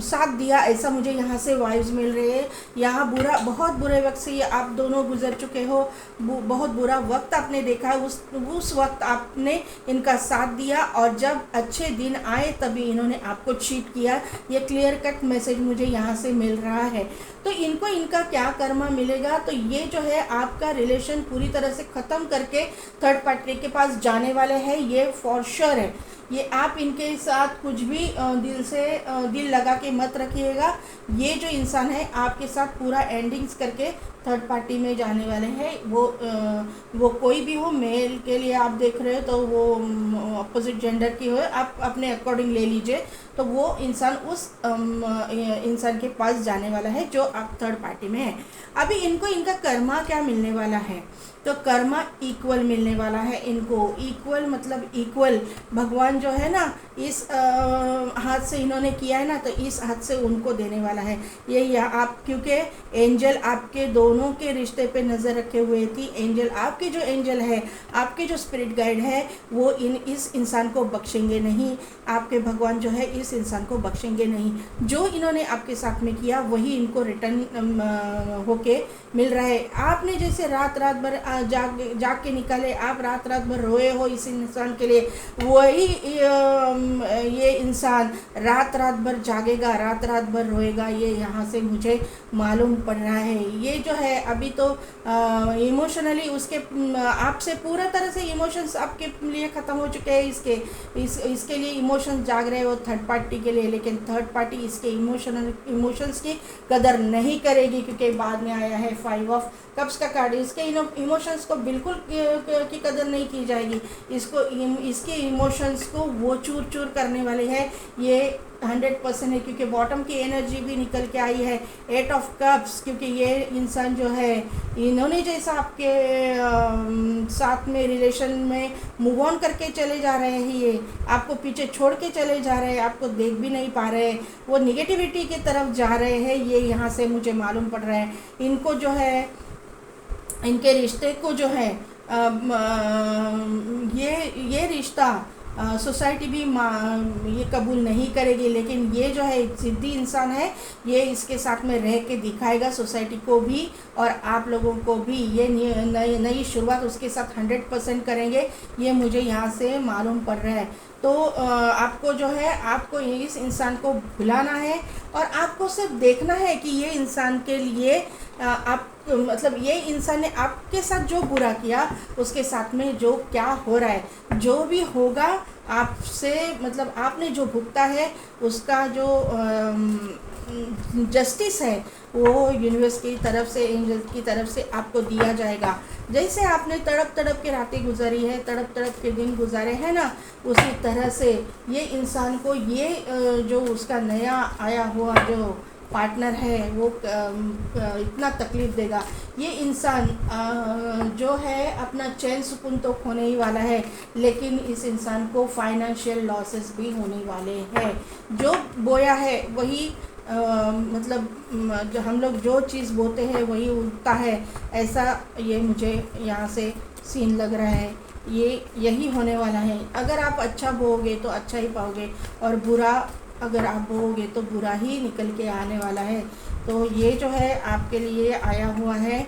साथ दिया, ऐसा मुझे यहाँ से वाइब्स मिल रहे हैं। यहाँ बहुत बुरे वक्त से आप दोनों गुजर चुके हो, बहुत बुरा वक्त आपने देखा है, उस वक्त आपने इनका साथ दिया, और जब अच्छे दिन आए तभी इन्होंने आपको चीट किया। ये क्लियर कट मैसेज मुझे यहाँ से मिल रहा है। तो इनको इनका क्या कर्मा मिलेगा? तो ये जो है आपका रिलेशन पूरी तरह से ख़त्म करके थर्ड पार्टी के पास जाने वाले हैं, ये फॉर श्योर है। ये आप इनके साथ कुछ भी दिल लगा के मत रखिएगा। ये जो इंसान है आपके साथ पूरा एंडिंग्स करके थर्ड पार्टी में जाने वाले हैं। वो कोई भी हो, मेल के लिए आप देख रहे हो तो वो अपोजिट जेंडर की हो, आप अपने अकॉर्डिंग ले लीजिए। तो वो इंसान उस इंसान के पास जाने वाला है जो आप थर्ड पार्टी में है। अभी इनको इनका कर्मा क्या मिलने वाला है? तो कर्मा इक्वल मिलने वाला है इनको। इक्वल मतलब इक्वल, भगवान जो है ना, इस हाथ से इन्होंने किया है ना, तो इस हाथ से उनको देने वाला है। यही आप, क्योंकि एंजल आपके दोनों के रिश्ते पे नज़र रखे हुए थी। एंजल, आपके जो एंजल है, आपके जो स्पिरिट गाइड है, वो इस इंसान को बख्शेंगे नहीं। आपके भगवान जो है इस इंसान को बख्शेंगे नहीं। जो इन्होंने आपके साथ में किया वही इनको रिटर्न होके मिल रहा है। आपने जैसे रात भर जाग के निकले, आप रात रात भर रोए हो इस इंसान के लिए, वही ये इंसान रात रात भर जागेगा, रात रात भर रोएगा, ये यहाँ से मुझे मालूम पड़ रहा है। ये जो है अभी तो इमोशनली उसके आपसे पूरा तरह से इमोशंस आपके लिए ख़त्म हो चुके हैं। इसके लिए इमोशंस जाग रहे हो थर्ड पार्टी के लिए, लेकिन थर्ड पार्टी इसके इमोशंस की कदर नहीं करेगी, क्योंकि बाद में आया है 5 ऑफ कप्स का कार्ड। इसके इमोशंस को बिल्कुल की कदर नहीं की जाएगी। इसके इमोशंस को वो चूर चूर करने वाले हैं, ये 100% है, क्योंकि बॉटम की एनर्जी भी निकल के आई है 8 ऑफ कप्स, क्योंकि ये इंसान जो है इन्होंने जैसा आपके साथ में रिलेशन में मूव ऑन करके चले जा रहे हैं, ये आपको पीछे छोड़ के चले जा रहे हैं, आपको देख भी नहीं पा रहे हैं, वो निगेटिविटी की तरफ जा रहे हैं, ये यहाँ से मुझे मालूम पड़ रहा है। इनको जो है इनके रिश्ते को जो है ये रिश्ता सोसाइटी भी ये कबूल नहीं करेगी, लेकिन ये जो है जिद्दी इंसान है, ये इसके साथ में रह के दिखाएगा सोसाइटी को भी और आप लोगों को भी। ये नई शुरुआत उसके साथ 100% करेंगे, ये मुझे यहाँ से मालूम पड़ रहा है। तो आपको जो है आपको इस इंसान को भुलाना है और आपको सिर्फ देखना है कि ये इंसान के लिए आप मतलब ये इंसान ने आपके साथ जो बुरा किया उसके साथ में जो क्या हो रहा है, जो भी होगा आपसे मतलब आपने जो भुगता है उसका जो जस्टिस है वो यूनिवर्स की तरफ से, एंजल की तरफ से आपको दिया जाएगा। जैसे आपने तड़प तड़प के रातें गुजारी है, तड़प तड़प के दिन गुजारे हैं ना, उसी तरह से ये इंसान को ये जो उसका नया आया हुआ जो पार्टनर है वो इतना तकलीफ़ देगा। ये इंसान जो है अपना चैन सुकून तो खोने ही वाला है, लेकिन इस इंसान को फाइनेंशियल लॉसेस भी होने वाले हैं। जो बोया है वही मतलब जो हम लोग जो चीज़ बोते हैं वही उगता है, ऐसा ये मुझे यहाँ से सीन लग रहा है। यही होने वाला है। अगर आप अच्छा बोओगे तो अच्छा ही पाओगे, और बुरा अगर आप बोओगे तो बुरा ही निकल के आने वाला है। तो ये जो है आपके लिए आया हुआ है।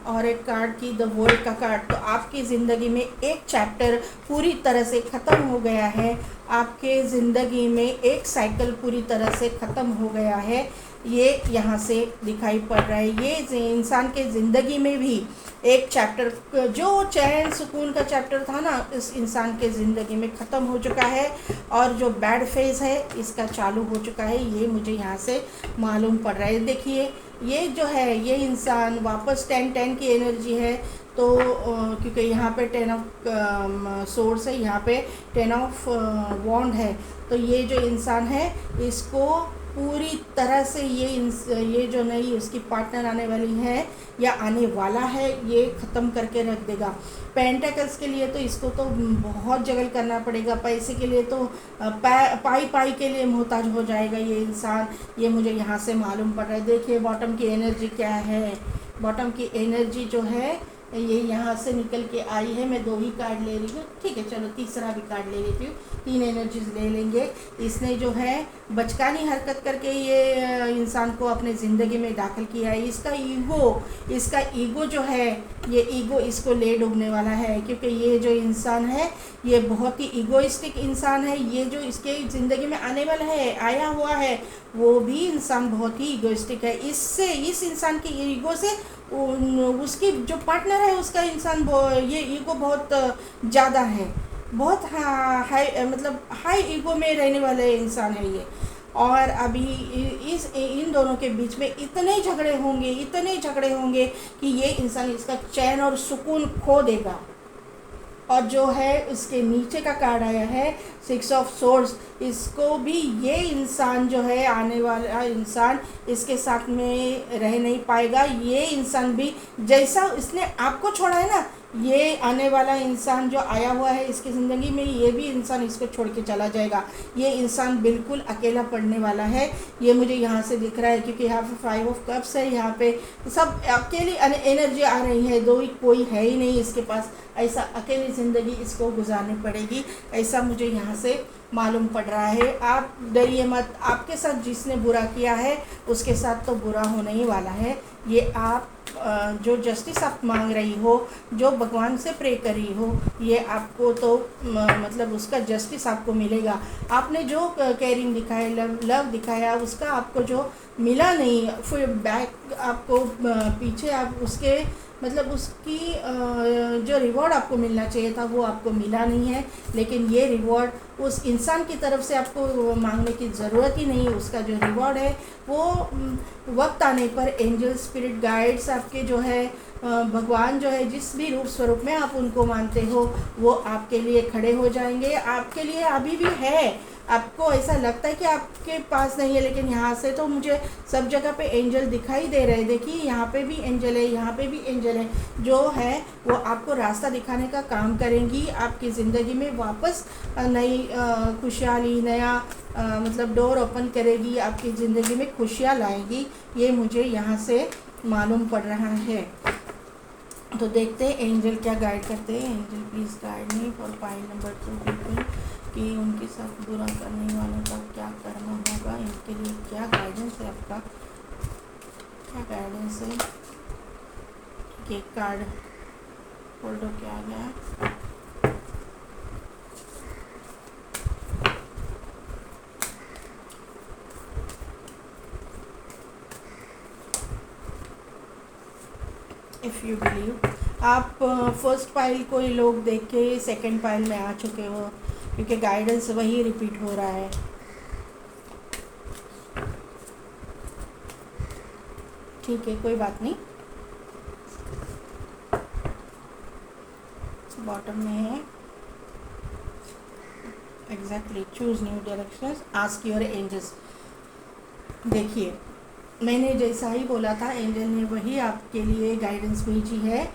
और एक कार्ड की द वर्ल्ड का कार्ड, तो आपकी ज़िंदगी में एक चैप्टर पूरी तरह से ख़त्म हो गया है। आपके ज़िंदगी में एक साइकिल पूरी तरह से ख़त्म हो गया है, ये यहाँ से दिखाई पड़ रहा है। ये इंसान के ज़िंदगी में भी एक चैप्टर जो चैन सुकून का चैप्टर था ना, इस इंसान के ज़िंदगी में ख़त्म हो चुका है, और जो बैड फेज़ है इसका चालू हो चुका है, ये मुझे यहाँ से मालूम पड़ रहा है। देखिए ये जो है ये इंसान वापस 10 की एनर्जी है, तो क्योंकि यहाँ पे 10 ऑफ सोर्स है, यहाँ पे 10 ऑफ वॉन्ड है, तो ये जो इंसान है इसको पूरी तरह से ये जो नई उसकी पार्टनर आने वाली है या आने वाला है, ये ख़त्म करके रख देगा। पेंटेकल्स के लिए तो इसको तो बहुत जगल करना पड़ेगा, पैसे के लिए तो पाई के लिए मोहताज हो जाएगा ये इंसान, ये मुझे यहाँ से मालूम पड़ रहा है। देखिए बॉटम की एनर्जी क्या है, बॉटम की एनर्जी जो है ये यहाँ से निकल के आई है। मैं 2 ही कार्ड ले रही हूँ, ठीक है, चलो तीसरा भी कार्ड ले लेती हूँ, 3 एनर्जीज ले लेंगे। इसने जो है बचकानी हरकत करके ये इंसान को अपने ज़िंदगी में दाखिल किया है। इसका ईगो जो है, ये ईगो इसको ले डूबने वाला है, क्योंकि ये जो इंसान है ये बहुत ही ईगोइस्टिक इंसान है। ये जो इसके ज़िंदगी में आने वाला है, आया हुआ है, वो भी इंसान बहुत ही ईगोइस्टिक है। इस इंसान की ईगो से उसकी जो पार्टनर है उसका इंसान ये ईगो बहुत ज़्यादा है, बहुत हाई मतलब हाई ईगो में रहने वाले इंसान है ये। और अभी इन दोनों के बीच में इतने झगड़े होंगे कि ये इंसान इसका चैन और सुकून खो देगा। और जो है उसके नीचे का कार्ड आया है 6 ऑफ सोर्ड्स, इसको भी ये इंसान जो है आने वाला इंसान इसके साथ में रह नहीं पाएगा। ये इंसान भी जैसा इसने आपको छोड़ा है ना, ये आने वाला इंसान जो आया हुआ है इसकी ज़िंदगी में, ये भी इंसान इसको छोड़ के चला जाएगा। ये इंसान बिल्कुल अकेला पड़ने वाला है, ये मुझे यहाँ से दिख रहा है, क्योंकि यहाँ पे 5 ऑफ कप्स है, यहाँ पे सब अकेली एनर्जी आ रही है, कोई है ही नहीं इसके पास, ऐसा अकेली ज़िंदगी इसको गुजारनी पड़ेगी, ऐसा मुझे यहाँ से मालूम पड़ रहा है। आप डरिए मत, आपके साथ जिसने बुरा किया है उसके साथ तो बुरा होने ही वाला है, ये आप जो जस्टिस आप मांग रही हो, जो भगवान से प्रे कर रही हो, ये आपको तो मतलब उसका जस्टिस आपको मिलेगा। आपने जो केयरिंग दिखाया, लव दिखाया, उसका आपको जो मिला नहीं, फिर बैक आपको पीछे आप उसके मतलब उसकी जो रिवॉर्ड आपको मिलना चाहिए था वो आपको मिला नहीं है। लेकिन ये रिवॉर्ड उस इंसान की तरफ से आपको मांगने की ज़रूरत ही नहीं है। उसका जो रिवॉर्ड है वो वक्त आने पर एंजल स्पिरिट गाइड्स आपके जो है भगवान जो है जिस भी रूप स्वरूप में आप उनको मानते हो वो आपके लिए खड़े हो जाएंगे। आपके लिए अभी भी है। आपको ऐसा लगता है कि आपके पास नहीं है, लेकिन यहाँ से तो मुझे सब जगह पे एंजल दिखाई दे रहे हैं। देखिए यहाँ पे भी एंजल है, यहाँ पे भी एंजल है, जो है वो आपको रास्ता दिखाने का काम करेंगी। आपकी ज़िंदगी में वापस नई खुशहाली, नया मतलब डोर ओपन करेगी, आपकी ज़िंदगी में खुशियाँ लाएगी। ये मुझे यहाँ से मालूम पड़ रहा है। तो देखते हैं एंजल क्या गाइड करते हैं। Angel please guide me for point number 2 people, कि उनके साथ बुरा करने वालों का क्या करना होगा, इनके लिए क्या गाइडेंस है, आपका क्या गाइडेंस है। कि कार्ड फोल्डो क्या आ गया। इफ़ यू बिलीव, आप फर्स्ट पाइल कोई लोग देख के सेकेंड पाइल में आ चुके हो, क्योंकि गाइडेंस वही रिपीट हो रहा है। ठीक है, कोई बात नहीं। बॉटम में है exactly, choose new directions, ask your angels. देखिए मैंने जैसा ही बोला था, एंजल ने वही आपके लिए गाइडेंस भेजी है।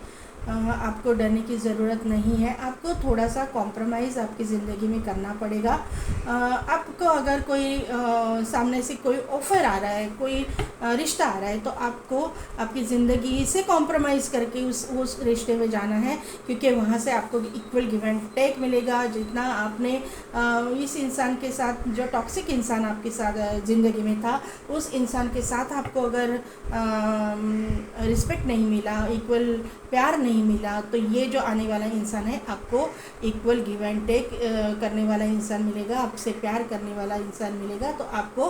आपको डरने की ज़रूरत नहीं है। आपको थोड़ा सा कॉम्प्रोमाइज़ आपकी ज़िंदगी में करना पड़ेगा। आपको अगर कोई सामने से कोई ऑफ़र आ रहा है, कोई रिश्ता आ रहा है, तो आपको आपकी ज़िंदगी से कॉम्प्रोमाइज़ करके उस रिश्ते में जाना है, क्योंकि वहाँ से आपको इक्वल गिव एंड टेक मिलेगा। जितना आपने इस इंसान के साथ, जो टॉक्सिक इंसान आपके साथ ज़िंदगी में था, उस इंसान के साथ आपको अगर रिस्पेक्ट नहीं मिला, इक्वल प्यार नहीं मिला, तो ये जो आने वाला इंसान है आपको इक्वल गिव एंड टेक करने वाला इंसान मिलेगा, आपसे प्यार करने वाला इंसान मिलेगा। तो आपको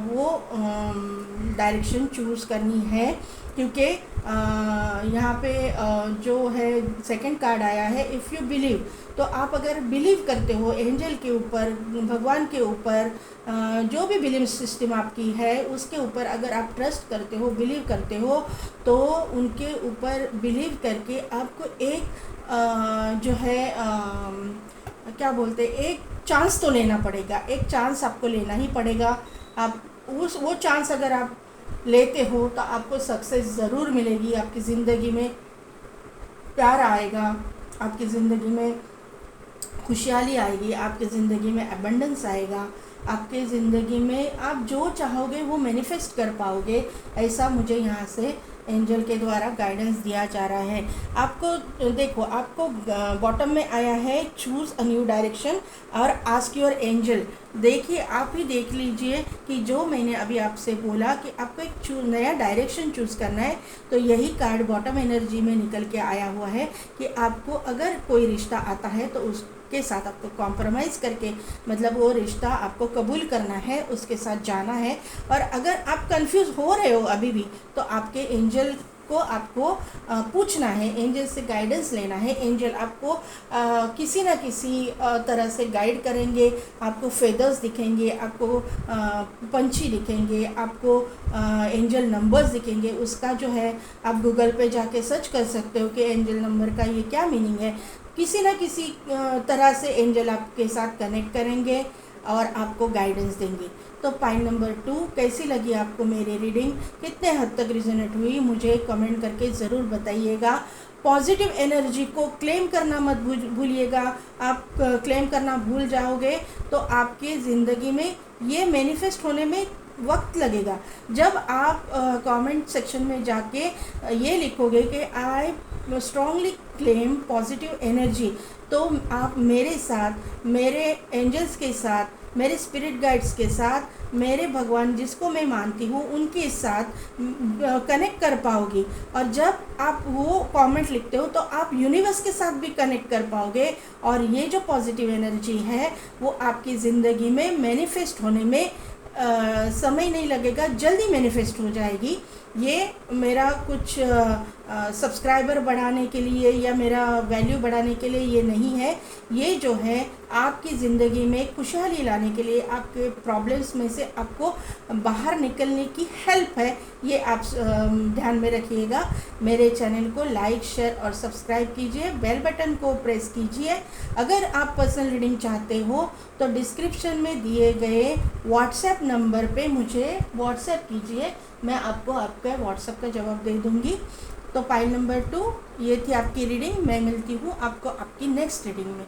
वो डायरेक्शन चूज़ करनी है, क्योंकि यहाँ पे जो है सेकंड कार्ड आया है इफ़ यू बिलीव। तो आप अगर बिलीव करते हो एंजल के ऊपर, भगवान के ऊपर, जो भी बिलीव सिस्टम आपकी है उसके ऊपर अगर आप ट्रस्ट करते हो, बिलीव करते हो, तो उनके ऊपर बिलीव करके आपको एक जो है क्या बोलते हैं, एक चांस तो लेना पड़ेगा। एक चांस आपको लेना ही पड़ेगा। आप वो चांस अगर आप लेते हो तो आपको सक्सेस ज़रूर मिलेगी। आपकी ज़िंदगी में प्यार आएगा, आपकी ज़िंदगी में खुशहाली आएगी, आपकी ज़िंदगी में एबंडेंस आएगा, आपके ज़िंदगी में आप जो चाहोगे वो मैनिफेस्ट कर पाओगे। ऐसा मुझे यहाँ से एंजल के द्वारा गाइडेंस दिया जा रहा है। आपको देखो, आपको बॉटम में आया है चूज़ अ न्यू डायरेक्शन और आस्क योर एंजल। देखिए, आप ही देख लीजिए कि जो मैंने अभी आपसे बोला कि आपको एक नया डायरेक्शन चूज़ करना है, तो यही कार्ड बॉटम एनर्जी में निकल के आया हुआ है कि आपको अगर कोई रिश्ता आता है तो उसके साथ आपको कॉम्प्रोमाइज़ करके, मतलब वो रिश्ता आपको कबूल करना है, उसके साथ जाना है। और अगर आप कंफ्यूज हो रहे हो अभी भी, तो आपके एंजल को आपको पूछना है, एंजल से गाइडेंस लेना है। एंजल आपको किसी न किसी तरह से गाइड करेंगे। आपको फेदर्स दिखेंगे, आपको पंछी दिखेंगे, आपको एंजल नंबर्स दिखेंगे। उसका जो है आप गूगल पे जाके सर्च कर सकते हो कि एंजल नंबर का ये क्या मीनिंग है। किसी न किसी तरह से एंजल आपके साथ कनेक्ट करेंगे और आपको गाइडेंस देंगे। तो पॉइंट नंबर 2, कैसी लगी आपको मेरी रीडिंग, कितने हद तक रिजोनेट हुई, मुझे कमेंट करके ज़रूर बताइएगा। पॉजिटिव एनर्जी को क्लेम करना मत भूलिएगा। आप क्लेम करना भूल जाओगे तो आपकी ज़िंदगी में ये मैनिफेस्ट होने में वक्त लगेगा। जब आप कमेंट सेक्शन में जाके ये लिखोगे कि I strongly claim positive energy, तो आप मेरे साथ, मेरे एंजल्स के साथ, मेरे स्पिरिट गाइड्स के साथ मेरे भगवान जिसको मैं मानती हूँ उनके साथ कनेक्ट कर पाओगी। और जब आप वो कमेंट लिखते हो तो आप यूनिवर्स के साथ भी कनेक्ट कर पाओगे, और ये जो पॉजिटिव एनर्जी है वो आपकी ज़िंदगी में मैनिफेस्ट होने में समय नहीं लगेगा, जल्दी मैनिफेस्ट हो जाएगी। ये मेरा कुछ सब्सक्राइबर बढ़ाने के लिए या मेरा वैल्यू बढ़ाने के लिए ये नहीं है। ये जो है आपकी ज़िंदगी में खुशहाली लाने के लिए, आपके प्रॉब्लम्स में से आपको बाहर निकलने की हेल्प है। ये आप ध्यान में रखिएगा। मेरे चैनल को लाइक, शेयर और सब्सक्राइब कीजिए, बेल बटन को प्रेस कीजिए। अगर आप पर्सनल रीडिंग चाहते हो तो डिस्क्रिप्शन में दिए गए व्हाट्सएप नंबर पे मुझे व्हाट्सएप कीजिए, मैं आपको आपका व्हाट्सएप का जवाब दे दूँगी। तो पाइल नंबर 2 ये थी आपकी रीडिंग। मैं मिलती हूँ आपको आपकी नेक्स्ट रीडिंग में।